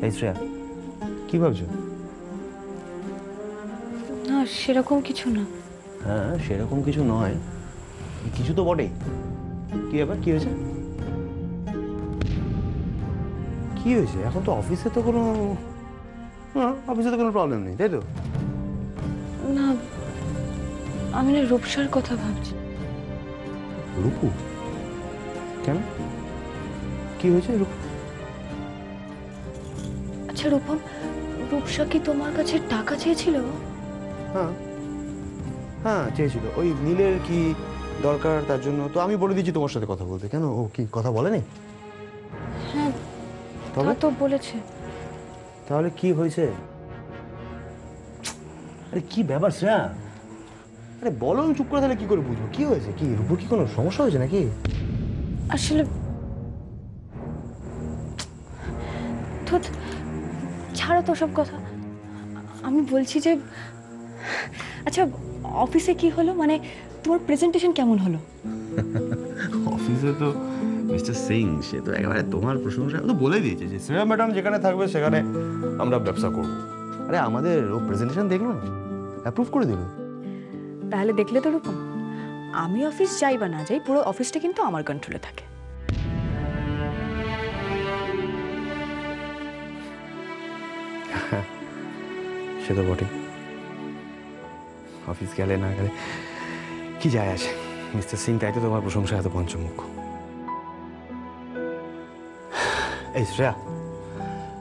এই শ্রেয়া, কি ভাবছো? না, সেরকম কিছু না। হ্যাঁ, সেরকম কিছু নয়, কিছু তো বটেই। কি ব্যাপার, কি হয়েছে? কি হয়েছে? এখন তো অফিসে তো কোনো প্রবলেম নেই, তাই তো? না, আমি না রূপসার কথা ভাবছি। রূপু? কেন, কি হয়েছে রূপু? আচ্ছা রূপম, রূপসা কি তোমার কাছে টাকা চেয়েছিল? হ্যাঁ হ্যাঁ, চেয়েছিল। ওই নীলের কি দরকার, তার জন্য তো আমি বলে দিয়েছি তোমার সাথে কথা বলতে। কেন, ও কি কথা বলেনি? হ্যাঁ, তবে তো বলেছে। তাহলে কি হয়েছে? আরে কি ব্যাপার শ্রেয়া? আরে বলো, আমি চুপ করে তাহলে কি করে বুঝবো কি হয়েছে? কি রূপুর কি কোনো সমস্যা হয়েছে নাকি? আসলে ছাড়ো তো সব কথা। আমি বলছি যে, আচ্ছা অফিসে কি হলো, মানে তোমার প্রেজেন্টেশন কেমন হলো? অফিসে তো মিস্টার সিং, সে তো একেবারে তোমার প্রশংসা তো বলে দিয়েছে যে শ্রেয়া ম্যাডাম যেখানে থাকবে সেখানে আমরা ব্যবসা করব। আরে আমাদের ও প্রেজেন্টেশন দেখলো না, অ্যাপ্রুভ করে দিল। তাহলে দেখলে তো রূপম, আমি অফিস যাই বা না যাই, পুরো অফিসটা কিন্তু আমার কন্ট্রোলে থাকে। সে তো বটে, অফিস গেলে না গেলে কি যায় আছে মিস্টার সিং, তাই তো তোমার প্রশংসা এত পঞ্চমুখ। এই শ্রেয়া,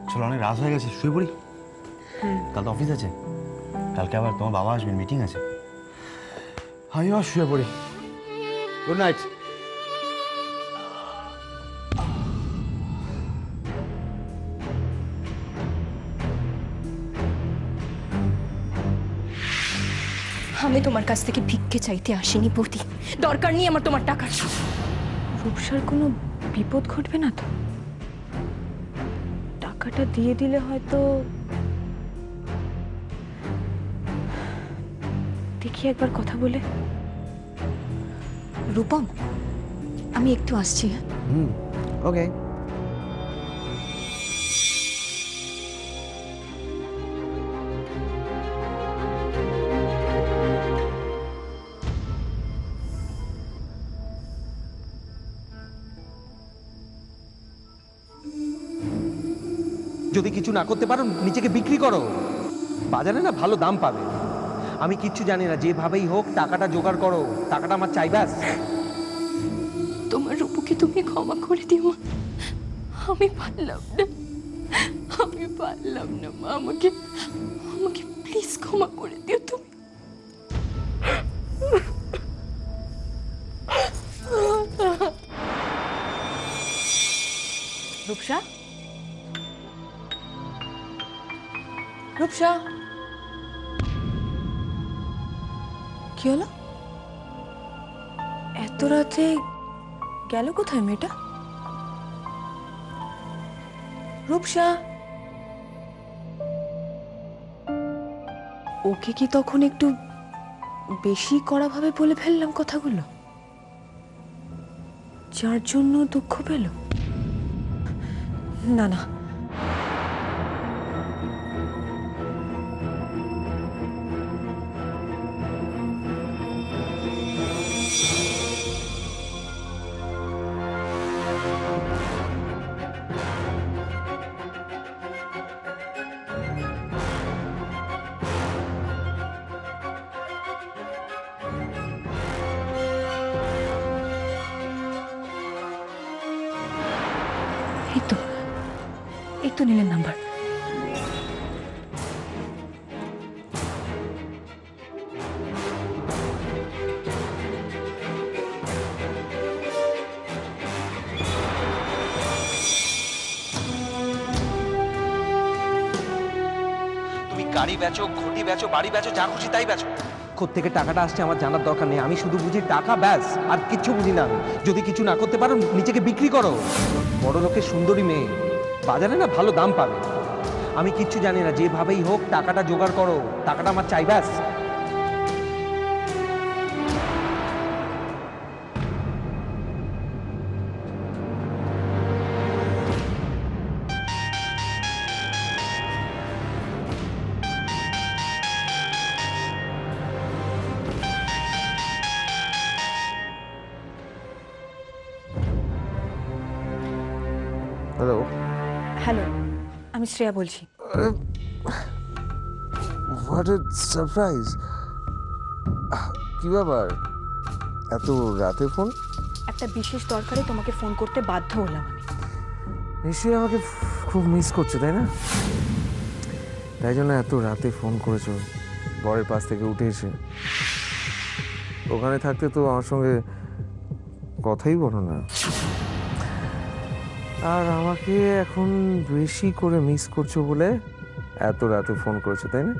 চলো অনেক রাত হয়ে গেছে, শুয়ে পড়ি। কাল তো অফিস আছে, কালকে আবার তোমার বাবা আসবেন, মিটিং আছে। আমিও শুয়ে পড়ি। Good night. আমি তোমার কাছ থেকে ভিক্ষে চাইতে আসিনি বৌদি, দরকার নেই আমার তোমার টাকার। রূপসার কোনো বিপদ ঘটবে না তো? টাকাটা দিয়ে দিলে হয়তো। দেখি একবার কথা বলে। রূপম, আমি একটু আসছি। ওকে। যদি কিছু না করতে পারো নিজেকে বিক্রি করো, বাজারে না ভালো দাম পাবে। আমি কিচ্ছু জানি না, যেভাবেই হোক টাকাটা জোগাড় করো, টাকাটা আমার চাই ব্যাস। তোমার রূপুকে তুমি ক্ষমা করে দিও মা, আমি পারলাম না, আমি পারলাম না মা, আমাকে আমাকে প্লিজ ক্ষমা করে দিও তুমি। রূপসা, রূপসা, কি হলো? এত রাতে গেল কোথায় মেয়েটা? রূপসা, ওকে কি তখন একটু বেশি কড়াভাবে বলে ফেললাম কথাগুলো, যার জন্য দুঃখ পেল? না না, এই তো নীলের নাম্বার। তুমি গাড়ি বেচো, ঘটি বেচো, বাড়ি বেচো, যা খুশি তাই বেচো, কোত্থেকে টাকাটা আসছে আমার জানার দরকার নেই। আমি শুধু বুঝি টাকা ব্যাস, আর কিচ্ছু বুঝি না। যদি কিছু না করতে পারো নিজেকে বিক্রি করো। বড় লোকের সুন্দরী মেয়ে, বাজারে না ভালো দাম পাবে। আমি কিচ্ছু জানি না, যেভাবেই হোক টাকাটা জোগাড় করো, টাকাটা আমার চাই ব্যাস। হ্যালো। হ্যালো, আমি শ্রেয়া বলছি। What a surprise! কি ব্যাপার, এত রাতে ফোন? একটা বিশেষ দরকারে তোমাকে ফোন করতে বাধ্য হলাম আমি। নিশ্চয়ই আমাকে খুব মিস করছো, তাই না? তাই জন্য এত রাতে ফোন করেছো, বরের পাশ থেকে উঠে এসে। ওখানে থাকতে তো আমার সঙ্গে কথাই বলো না, আর আমাকে এখন বেশি করে মিস করছো বলে এত রাতে ফোন করেছো, তাই না?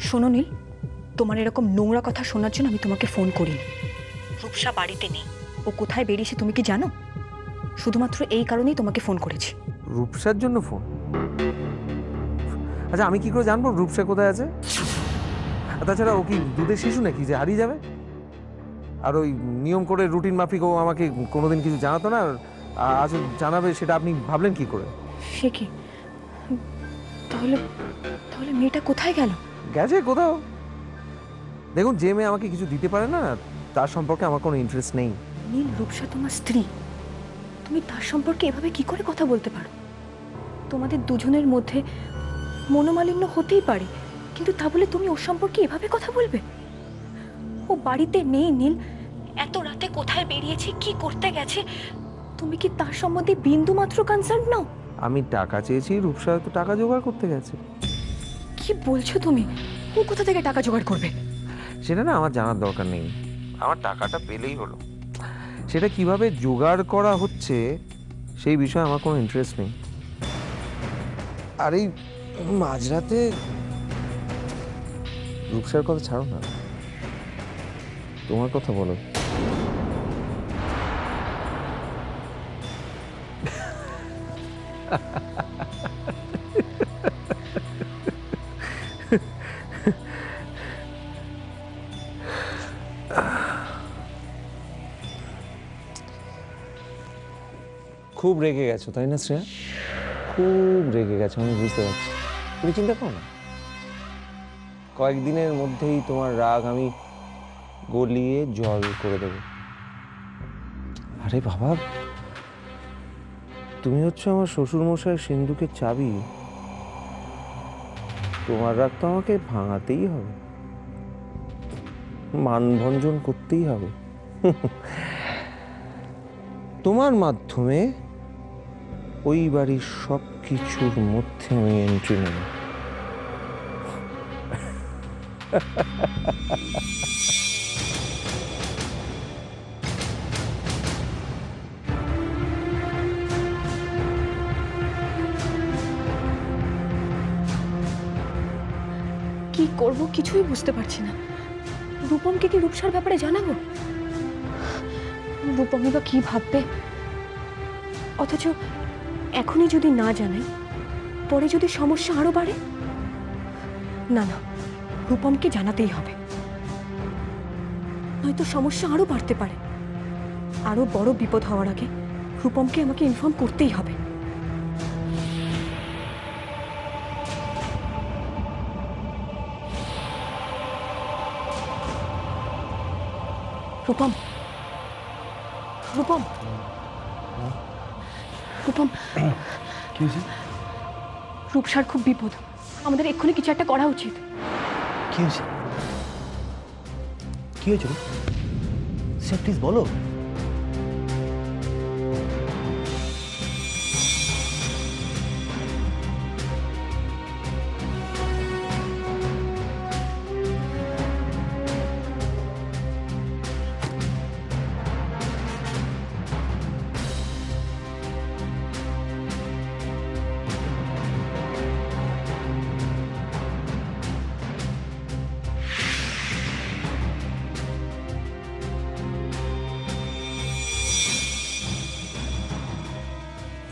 শোনো নীল, তোমার এরকম নোংরা কথা শোনার জন্য আমি তোমাকে ফোন করিনি। রূপসা বাড়িতে নেই, ও কোথায় বেরিয়েছে তুমি কি জানো? শুধুমাত্র এই কারণেই তোমাকে ফোন করেছি। রূপসার জন্য ফোন? আচ্ছা, আমি কি করে জানবো রূপসা কোথায় আছে? তাছাড়া ও কি দুধের শিশু নাকি যে হারিয়ে যাবে? আর ওই নিয়ম করে রুটিন মাফিক ও আমাকে কোনোদিন কিছু জানাতো না, আজ জানাবে সেটা আপনি ভাবলেন কি করে? সে কি? তাহলে তাহলে মেয়েটা কোথায় গেল? গেছে কোথাও। দেখুন, যে মেয়ে আমাকে কিছু দিতে পারে না তার সম্পর্কে আমার কোনো ইন্টারেস্ট নেই। নীল, রূপসা তোমার স্ত্রী, তুমি তার সম্পর্কে এভাবে কি করে কথা বলতে পারো? তোমাদের দুজনের মধ্যে মনোমালিন্য হতেই পারে, কিন্তু তা বলে তুমি ওর সম্পর্কে এভাবে কথা বলবে? ও বাড়িতে নেই নীল, এত রাতে কোথায় বেরিয়েছে, কি করতে গেছে, তুমি কি তার সম্বন্ধে বিন্দু মাত্র কনসার্ন নাও? আমি টাকা চেয়েছি, রূপসা তো টাকা জোগাড় করতে গেছে। কি বলছো তুমি? ও কোথা থেকে টাকা জোগাড় করবে? সেটা না আমার জানার দরকার নেই, আমার টাকাটা পেলেই হলো। সেটা কিভাবে জোগাড় করা হচ্ছে সেই বিষয়ে আমার কোনো ইন্টারেস্ট নেই। আর এই মাঝরাতে রূপসার কথা ছাড়ো না, তোমার কথা বলো। খুব রেগে গেছো তাই না শ্রেয়া? খুব রেগে গেছো, আমি বুঝতে পারছি। তুমি চিন্তা করো না, কয়েকদিনের মধ্যেই তোমার রাগ আমি গলিয়ে জল করে দেব। আরে বাবা, তুমি হচ্ছে আমার শ্বশুরমশাই সিন্ধুকের চাবি, তোমার রাগ তো আমাকে ভাঙাতেই হবে, মানভঞ্জন করতেই হবে। তোমার মাধ্যমে ওই বাড়ির সব কিছুর মধ্যে আমি এন্ট্রি নেব। কি করব কিছুই বুঝতে পারছি না। রূপমকে কি রূপসার ব্যাপারে জানাবো? রূপমই বা কি ভাববে? অথচ এখনই যদি না জানাই, পরে যদি সমস্যা আরো বাড়ে। না না, রূপমকে জানাতেই হবে, নয়তো সমস্যা আরো বাড়তে পারে। আরো বড় বিপদ হওয়ার আগে রূপমকে আমাকে ইনফর্ম করতেই হবে। রূপম, রূপম, রূপম, কি হয়েছে? রূপসার খুব বিপদ, আমাদের এক্ষুনি কিছু একটা করা উচিত। কি হয়েছে? কি হয়েছে? স্যার প্লিজ বলো।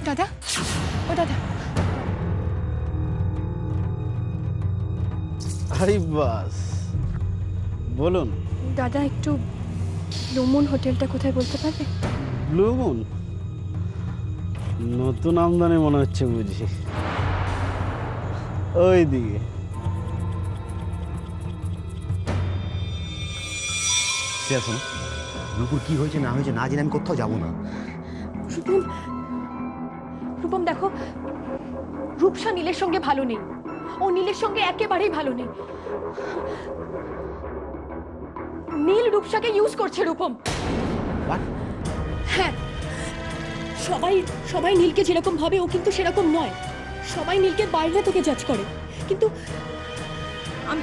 দাদা, ও দাদা। আরে বাস, বলুন। দাদা, একটু ব্লু মুন হোটেলটা কোথায় বলতে পারবে? Blue moon? নতুন আমদানি মনে হচ্ছে বুঝি। ওই দিকে। শোনো, রূপুর কি হয়েছে না হয়েছে না জেনে আমি কোথাও যাবো না। রূপম, রূপম দেখো, রূপসা নীলের সঙ্গে ভালো নেই, ও নীলের সঙ্গে একেবারেই ভালো নেই। নীল রূপসাকে ইউজ করছে রূপম। হ্যাঁ, সবাই সবাই নীলকে যেরকম ভাবে ও কিন্তু সেরকম নয়। সবাই নীলকে বাইরে থেকে জাজ করে, কিন্তু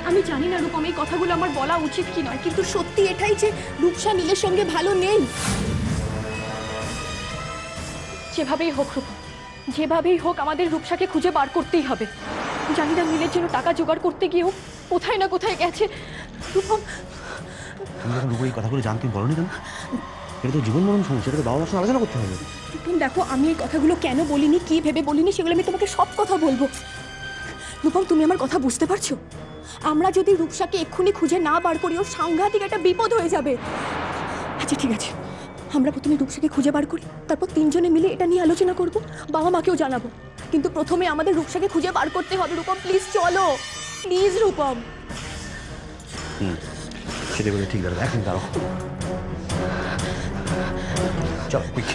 আমি জানি না রূপম এই কথাগুলো আমার বলা উচিত কি নয়, কিন্তু সত্যি এটাই যে রূপসা নীলের সঙ্গে ভালো নেই। যেভাবেই হোক রূপম, যেভাবেই হোক আমাদের রূপসাকে খুঁজে বার করতেই হবে। জানি না নীলের জন্য টাকা জোগাড় করতে গিয়েও কোথায় না কোথায় গেছে। রূপম, তুমি যখন রূপর এই কথাগুলো জানতে বলনি কেন? এটা তো জীবন মরণ সমস্যা, এটা তো বাবা মার সঙ্গে আলোচনা করতে হবে। রূপম দেখো, আমি এই কথাগুলো কেন বলিনি, কি ভেবে বলিনি, সেগুলো আমি তোমাকে সব কথা বলবো। রূপম, তুমি আমার কথা বুঝতে পারছো? আমরা যদি রূপসাকে এক্ষুনি খুঁজে না বার করি, ওর সাংঘাতিক একটা বিপদ হয়ে যাবে। আচ্ছা ঠিক আছে, আমরা প্রথমে রূপসাকে খুঁজে বার করি, তারপর তিনজনে মিলে এটা নিয়ে আলোচনা করব, বাবা মাকেও জানাবো। কিন্তু প্রথমে আমাদের রূপসাকে খুঁজে বার করতে হবে। রূপম প্লিজ চলো, প্লিজ রূপম। সেটা বলে ঠিক দাঁড়াবে, এখন দাঁড়াও, চল কুইক।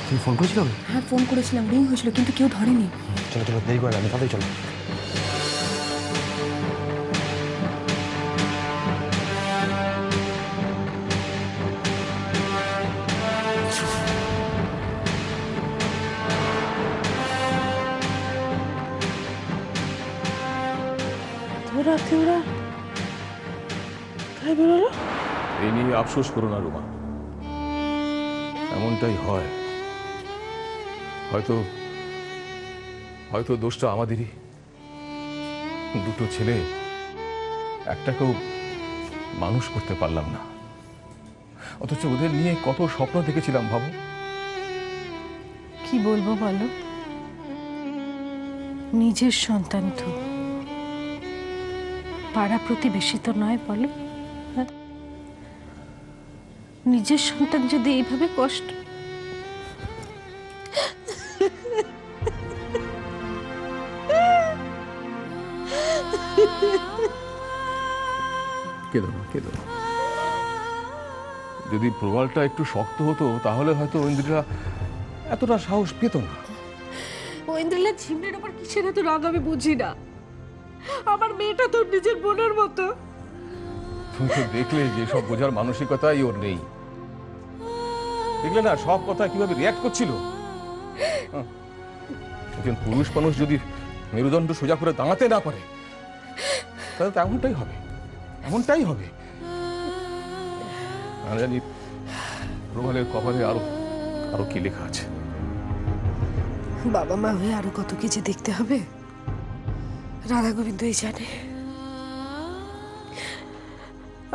তুমি ফোন করেছিল? হ্যাঁ ফোন করেছিলাম, রিং হয়েছিল, কিন্তু কেউ ধরেনি। চলো চলো, দেরি করে আমি তাড়াতাড়ি চলো। এই নিয়ে আফসোস করো না রুমা, এমনটাই হয়। হয়তো হয়তো দোষটা আমাদেরই। দুটো ছেলে, একটাকেও মানুষ করতে পারলাম না, অথচ ওদের নিয়ে কত স্বপ্ন দেখেছিলাম ভাবো। কি বলবো বলো, নিজের সন্তান তো, পাড়া প্রতিবেশী তো নয় বলো। হ্যাঁ? নিজের সন্তান যদি এইভাবে কষ্ট, কেঁদো না, কেঁদো না। যদি প্রবালটা একটু শক্ত হতো তাহলে হয়তো ঐন্দ্রিলা এতটা সাহস পেত না। ঐন্দ্রিলা ঝিমড়ের ওপর কিসের এত রাগ আমি বুঝি না। আমার মেয়েটা তোর নিজের বোনের মতো। তুমি তো দেখলে যে সব বোঝার মানসিকতাই ওর নেই। দেখলে না সব কথা কিভাবে রিয়াক্ট করছিল। একজন পুরুষ মানুষ যদি মেরুদণ্ড সোজা করে দাঁড়াতে না পারে তাহলে তো এমনটাই হবে, এমনটাই হবে। আমি জানি প্রবালের কপালে আরো আরো কি লেখা আছে। বাবা মা হয়ে আরো কত কিছু দেখতে হবে, রাধা গোবিন্দই জানে।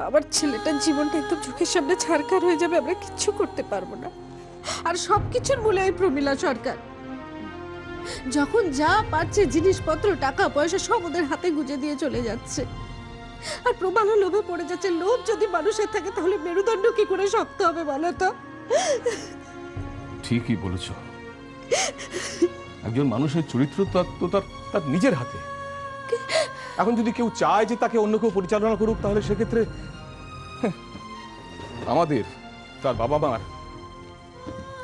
আমার ছেলেটার জীবনটা একদম চোখের সামনে ছারখার হয়ে যাবে, আমরা কিচ্ছু করতে পারবো না। আর সবকিছুর মূলে এই প্রমীলা সরকার, যখন যা পাচ্ছে জিনিসপত্র টাকা পয়সা সব ওদের হাতে গুজে দিয়ে চলে যাচ্ছে। আর প্রবালও লোভে পড়ে যাচ্ছে। লোভ যদি মানুষের থাকে তাহলে মেরুদণ্ড কি করে শক্ত হবে বলো তো? ঠিকই বলেছ, একজন মানুষের চরিত্র তো তার নিজের হাতে। এখন যদি কেউ চায় যে তাকে অন্য কেউ পরিচালনা করুক তাহলে সেক্ষেত্রে আমাদের তার বাবা মার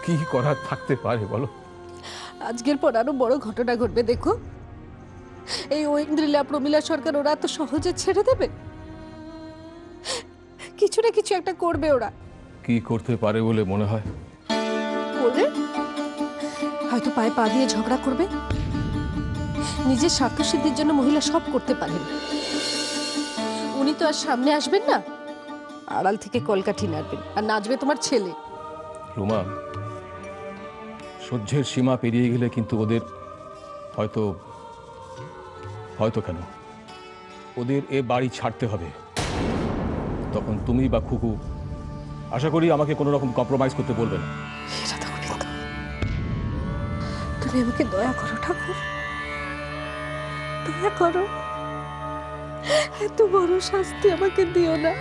কি করার থাকতে পারে বলো? আজকের পর আরো বড় ঘটনা ঘটবে দেখো। এই ঐন্দ্রিলা প্রমীলা সরকার ওরা তো সহজে ছেড়ে দেবে? কিছু না কিছু একটা করবে ওরা। কি করতে পারে বলে মনে হয়? করবে, হয়তো পায়ে পা দিয়ে ঝগড়া করবে। নিজের স্বার্থসিদ্ধির জন্য মহিলা সব করতে পারেন। উনি তো আর সামনে আসবেন না, আড়াল থেকে কলকাঠি নাড়বেন, আর নাচবে তোমার ছেলে। রুমা, সহ্যের সীমা পেরিয়ে গেলে কিন্তু ওদের হয়তো হয়তো কেন ওদের এ বাড়ি ছাড়তে হবে। তখন তুমি বা খুকু আশা করি আমাকে কোনো রকম কম্প্রোমাইজ করতে বলবে না। তুমি আমাকে দয়া করো ঠাকুর, দয়া করো, এত বড় শাস্তি আমাকে দিও না,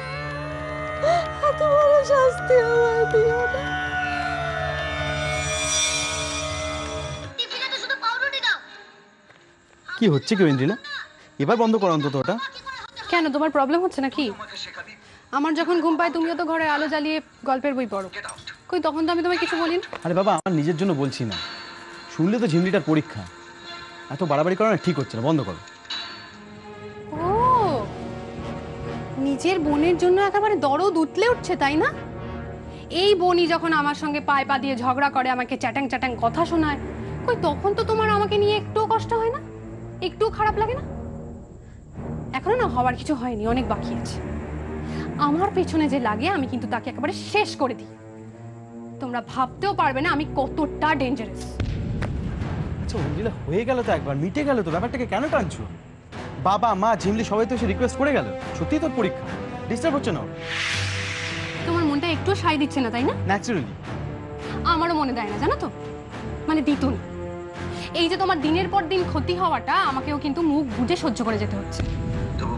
এত বড় শাস্তি আমায় দিও না। কি হচ্ছে কি ইন্দ্রিলা? এবার বন্ধ করো অন্তত ওটা। কেন, তোমার প্রবলেম হচ্ছে নাকি? আমার যখন ঘুম পায় তুমিও তো ঘরে আলো জ্বালিয়ে গল্পের বই পড়ো। কই তখন তো আমি তোমায় কিছু বলিনি। আরে বাবা, আমার নিজের জন্য বলছি না, শুনলে তো ঝিমলিটার পরীক্ষা। এত বাড়াবাড়ি করা না ঠিক হচ্ছে না, বন্ধ করো। ও, নিজের বোনের জন্য একেবারে দরদ উতলে উঠছে তাই না? এই বোনই যখন আমার সঙ্গে পায়ে পা দিয়ে ঝগড়া করে, আমাকে চ্যাটাং চ্যাটাং কথা শোনায়, কই তখন তো তোমার আমাকে নিয়ে একটুও কষ্ট হয় না, একটুও খারাপ লাগে না? এখনো না হওয়ার কিছু হয়নি, অনেক বাকি আছে। আমার পেছনে যে লাগে আমি কিন্তু তাকে একেবারে শেষ করে দিই। তোমরা ভাবতেও পারবে না আমি কতটা ডেঞ্জারাস। আচ্ছা অঞ্জিলা, হয়ে গেল তো একবার, মিটে গেল তো, ব্যাপারটাকে কেন টানছো? বাবা মা ঝিমলি সবাই তো এসে রিকোয়েস্ট করে গেল, সত্যিই তোর পরীক্ষা, ডিস্টার্ব হচ্ছে না? তোমার মনটা একটু সাই দিচ্ছে না তাই না? ন্যাচারালি। আমারও মনে দেয় না, জানো তো, মানে দিত না। এই যে তোমার দিনের পর দিন ক্ষতি হওয়াটা আমাকেও কিন্তু মুখ বুজে সহ্য করে যেতে হচ্ছে।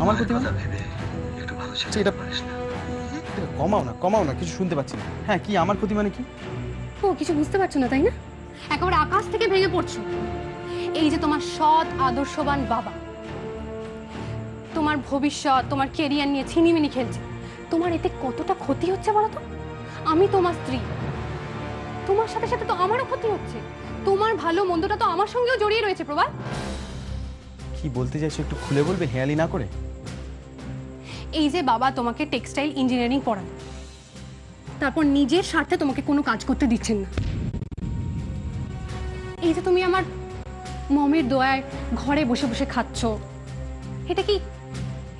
আমার ক্ষতি মানে? এটা কমাও না, কমাও না, কিছু শুনতে পাচ্ছি না। হ্যাঁ কি আমার ক্ষতি মানে কি? ও কিছু বুঝতে পারছো না তাই না? একেবারে আকাশ থেকে ভেঙে পড়ছো। এই যে তোমার সৎ আদর্শবান বাবা তোমার ভবিষ্যৎ, তোমার কেরিয়ার নিয়ে ছিনিমিনি খেলছে, তোমার এতে কতটা ক্ষতি হচ্ছে বলো তো? আমি তোমার স্ত্রী, তোমার সাথে সাথে তো আমারও ক্ষতি হচ্ছে। তোমার ভালো মন্দটা তো আমার সঙ্গেও জড়িয়ে রয়েছে প্রবাল। কি বলতে চাইছো একটু খুলে বলবে, হেয়ালি না করে? এই যে বাবা তোমাকে টেক্সটাইল ইঞ্জিনিয়ারিং পড়ান, তারপর নিজের স্বার্থে তোমাকে কোনো কাজ করতে দিচ্ছেন না। এই যে তুমি আমার মমের দয়ায় ঘরে বসে বসে খাচ্ছ,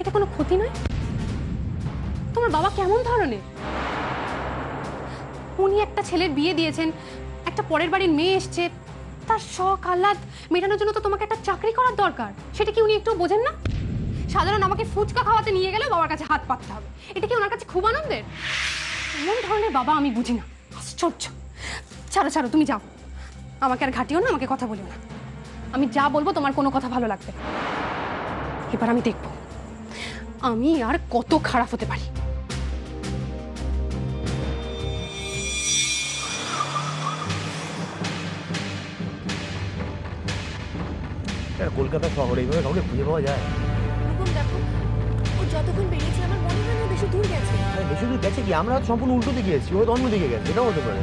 এটা কোনো ক্ষতি নয়? তোমার বাবা কেমন ধরনের? উনি একটা ছেলের বিয়ে দিয়েছেন, একটা পরের বাড়ির মেয়ে এসছে, তার শখ আহ্লাদ মেটানোর জন্য তো তোমাকে একটা চাকরি করার দরকার। সেটা কি উনি একটু বোঝেন না? সাধারণ আমাকে ফুচকা খাওয়াতে নিয়ে গেলে বাবার কাছে হাত পাততে হবে, এটা কি ওনার কাছে খুব আনন্দের? এমন ধরনের বাবা আমি বুঝি না, আশ্চর্য। ছাড়ো ছাড়ো, তুমি যাও, আমাকে আর ঘাটিও না, আমাকে কথা বলিও না। আমি যা বলবো তোমার কোনো কথা ভালো লাগবে না। এবার আমি দেখব আমি আর কত খারাপ হতে পারি। কলকাতা শহরে এইভাবে কাউকে খুঁজে পাওয়া যায়? দেখো, ও যতক্ষণ বেরিয়েছে আমার মনে হয় না বেশি দূর গেছে। বেশি দূর গেছে কি? আমরা সম্পূর্ণ উল্টো দিকে গেছি, ও অন্য দিকে গেছে, এটাও হতে পারে।